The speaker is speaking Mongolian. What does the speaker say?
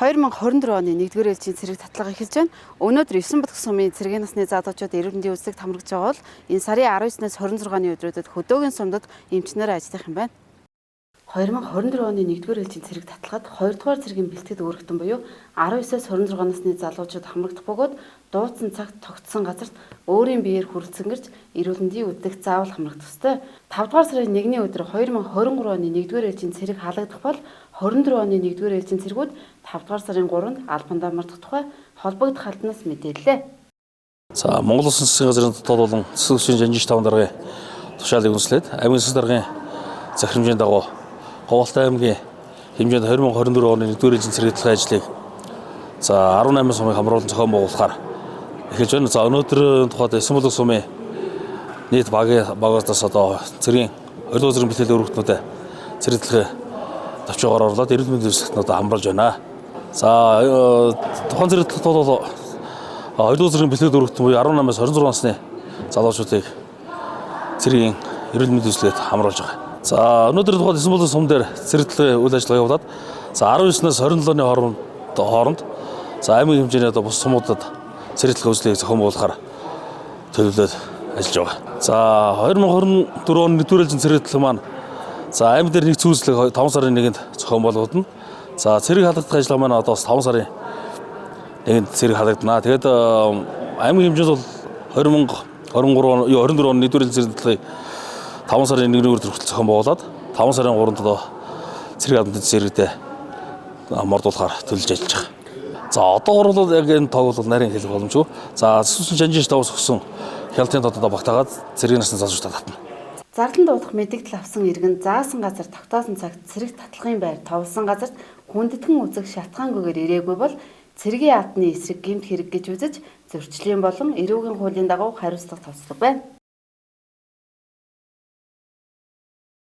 2024 оны 1-р ээлжийн цэрэг татлага эхэлж байна. Өнөөдөр 9 дахь сумын цэргийн насны залуучууд эрүүл мэндийн үзлэгт хамрагдж байгаа бол энэ сарын 19-наас 26-ны өдрүүдэд хөдөөгийн сумдад эмчнэр ажиллах юм байна. 2024 оны 1-р ээлжийн цэрэг татлагад 2-р цэргийн бэлтгэд үүрэгтэн буюу 19-аас 26 насны залуучууд хамрагдах бөгөөд дуудсан цагт тогтсон газарт өөрийн биеэр хүрэлцэнгэрч эрүүл мэндийн үзлэгт заавал хамрагдах ёстой. 5-р сарын 1-ний өдөр 2023 оны 1-р ээлжийн цэрэг халагдах бол 24 оны 1-р ээлжийн цэргүүд 5-р сарын 3-нд албандаа мартах тухай холбогдох албанаас мэдээллээ. За Монгол Улсын засгийн газрын дотоод болон засаг хөшийн жанжин 5 даргын тушаалыг үндэслээд аймгийн засаг даргын захирамжийн дагуу Говьалтай аймгийн хэмжээнд 2024 оны 1-р ээлжийн цэрэг татлагын ажлыг 18 сумыг хамруулан зохион байгуулахаар эхэлж байна. За өнөөдөр тухайд 9 бүлэг сумын нийт багаас цэргийн 20 зэрэг бэлтгэл өргөтнүүдэд цэрэг татлагын төвчөөр орлоод эрүүл мэндийн үзлэгтнүүдэд хамруулж байна. За тухайн цэрэг татлагт бол 20 зэрэг бэлтгэл өргөтн буюу 18-аас 26 насны залуучуудыг цэргийн эрүүл мэндийн үзлэгт хамруулж байгаа. За өнөөдөр тухайд 9 бүлэг сум дээр цэрэг татлагын үйл ажиллагаа явуулаад 19-наас 27-ны хооронд аймгийн хэмжээний бус сумуудад цэрэг татлагын үзлэгийг зохион байгуулахаар төлөвлөд ажиллаж байгаа. За 2024 оны 1-р ээлжийн цэрэг татлаг маань аймаг дээр нэгдсэн үзлэг 5 сарын 1-нд зохион байгуулагдана. За цэрэг халагдах ажиллагаа маань одоо 5 сарын 1-нд цэрэг халагдана. Тэгээд аймгийн хэмжээнд бол 2024 оны 1-р ээлжийн цэрэг татлагыг 5 сарын 1-ний өдөр хүртэл зохион байгуулад 5 сарын 3-нд цэрэг хамтын цэрэгтээ мордуулахаар төлөвлөж ажиллаж байгаа. За одоогор бол яг энэ тоог бол нарийн хэлэх боломжгүй. За засгийн жанжин тавс өгсөн хялтын тодод багтаагаад цэргийн насны залуучуудад татна. Зарлан дуудах мэдээлэл авсан иргэн заасан газар тогтоосон цагт цэрэг татлагын байр товлсон газарт хүндэтгэн үзэх шалтгаангүйгээр ирээгүй бол цэргийн албаны эсрэг гэмт хэрэг гэж үзэж зөрчлийн болон эрүүгийн хуулийн дагуу хариуцлага тоцдог байна.